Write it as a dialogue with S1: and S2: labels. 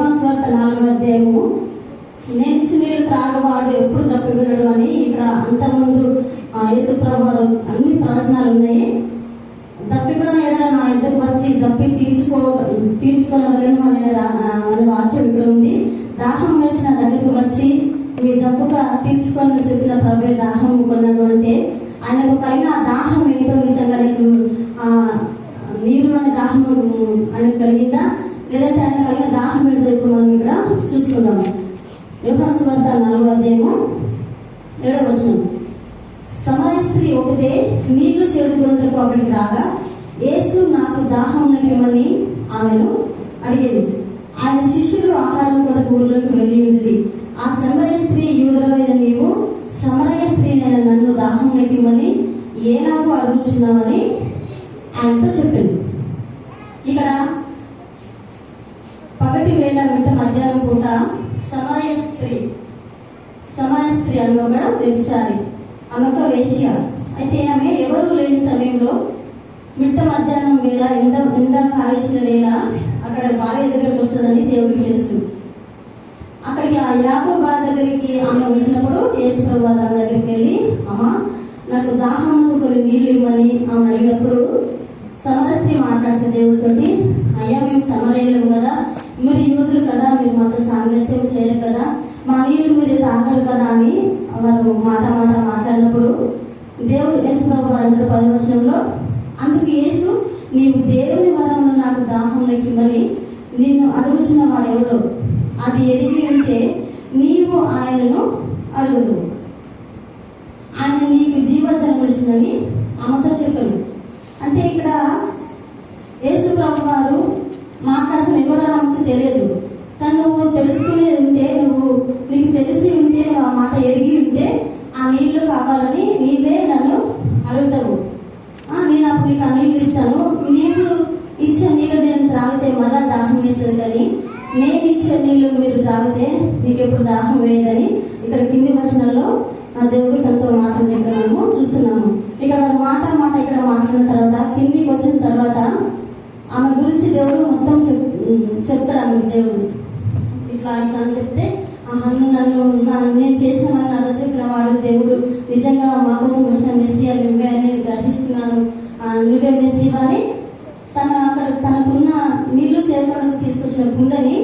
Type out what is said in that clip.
S1: యోహాను సువార్త 4వ అధ్యాయము, నేను ఇచ్చిన నీళ్ళు త్రాగవాడు ఎప్పుడు తప్పికొనడు అని ఇక్కడ అంతకుముందు యేసు ప్రభువారు అన్ని ప్రవచనాలు ఉన్నాయి. దప్పికొన ఎడల నా ఇద్దరు వచ్చి దప్పి తీర్చుకోనవలను అనే వాక్యం ఇక్కడ ఉంది. దాహం వేసిన దగ్గరకు వచ్చి మీ దప్పుగా తీర్చుకొని చెప్పిన ప్రభు దాహం కొన్నటువంటి ఆయనకు కలిగిన దాహం ఏంటో, నిజంగా నీకు నీరు అనే దాహం ఆయనకు కలిగిందా, లేదంటే ఆయన కలిగిన దాహం ఏంటో ఇప్పుడు మనం ఇక్కడ చూసుకుందాము. యోహాను సువార్త 4వ అధ్యాయము 7వ వచనం. సమరయ స్త్రీ ఒకటే నీళ్లు చేదుకొనుటకు అక్కడికి రాగా యేసు నాకు దాహం నింపమని ఆమెను అడిగింది. ఆయన శిష్యులు ఆహారం కొరకు ఊర్లోకి వెళ్ళి ఉండేది. ఆ సమరయ స్త్రీ, యూదులవైన నీవు సమరయ స్త్రీనైన నన్ను దాహం నింపమని ఏలాగో అడుగుచున్నామని ఆయనతో చెప్పింది. ఇక్కడ పగటి వేళ మిట్ట మధ్యాహ్నం పూట సమరయ స్త్రీ అన్న ఒక వ్యభిచారి, ఆమె ఒక వేశ్య. అయితే ఆమె ఎవరు లేని సమయంలో మిట్ట మధ్యాహ్నం వేళ ఎండ కాల్చిన వేళ అక్కడ భార్య దగ్గరికి వస్తుందని దేవుడికి తెలుసు. అక్కడికి ఆ యాకోబు బావి దగ్గరికి ఆమె వచ్చినప్పుడు యేసు ప్రభువు తన దగ్గరికి వెళ్ళి, అమ్మ నాకు దాహానికి కొన్ని నీళ్ళు ఇవ్వమని ఆమె అడిగినప్పుడు సమరయ స్త్రీ మాట్లాడుతుంది దేవుడితోటి, అయ్యా మేము సమరయులం కదా, మీరు యూదులు కదా, మీరు మాతో సాంగత్యం చేయరు కదా, మా నీళ్ళు మీరు తాగరు కదా అని వారు మాట మాట్లాడినప్పుడు దేవుడు యేసు ప్రభువు అంటాడు 10వ వచనంలో, అందుకు యేసు నీవు దేవుని వరమును నాకు దాహంలోకి ఇవ్వని నిన్ను అడుగుచున్న వాడెవడో అది ఎరిగి ఉంటే నీవు ఆయనను అడుగుదు, ఆయన నీకు జీవజలములు ఇచ్చినని ఆమెతో చెప్పను. అంటే ఇక్కడ యేసు ప్రభు వారు మాట్లాడుతున్న ఎవరో ఆమెకు తెలియదు, కానీ నువ్వు తెలుసుకునేది ఉంటే, నీకు తెలిసి ఉంటే, నువ్వు ఆ మాట ఎరిగి ఉంటే ఆ నీళ్లు కావాలని నీవే నన్ను అడుగుతావు, నేను అప్పుడు నీకు ఆ నీళ్ళు ఇస్తాను, నీకు ఇచ్చే నీళ్ళు నేను త్రాగితే మళ్ళా దాహం వేస్తుంది, కానీ నేను ఇచ్చే నీళ్ళు మీరు త్రాగితే మీకు ఎప్పుడు దాహం వేయదని ఇక్కడ కింది వచనంలో దేవుడు తనతో మాట్లాడిన ఇక్కడ మనము చూస్తున్నాము. ఇక్కడ మాట ఇక్కడ మాట్లాడిన తర్వాత కిందికి వచ్చిన తర్వాత ఆమె గురించి దేవుడు మొత్తం చెప్తాడు. ఆమె దేవుడు ఇట్లా అని చెప్తే, నేను చేసిన వాడిని నాతో చెప్పిన వాడు దేవుడు నిజంగా మా కోసం వచ్చిన మెస్సియా నువ్వే అని నేను గ్రహిస్తున్నాను, నువ్వే మెస్సియా అని తనకున్న నీళ్లు చేరుకోవడానికి తీసుకొచ్చిన గుండెని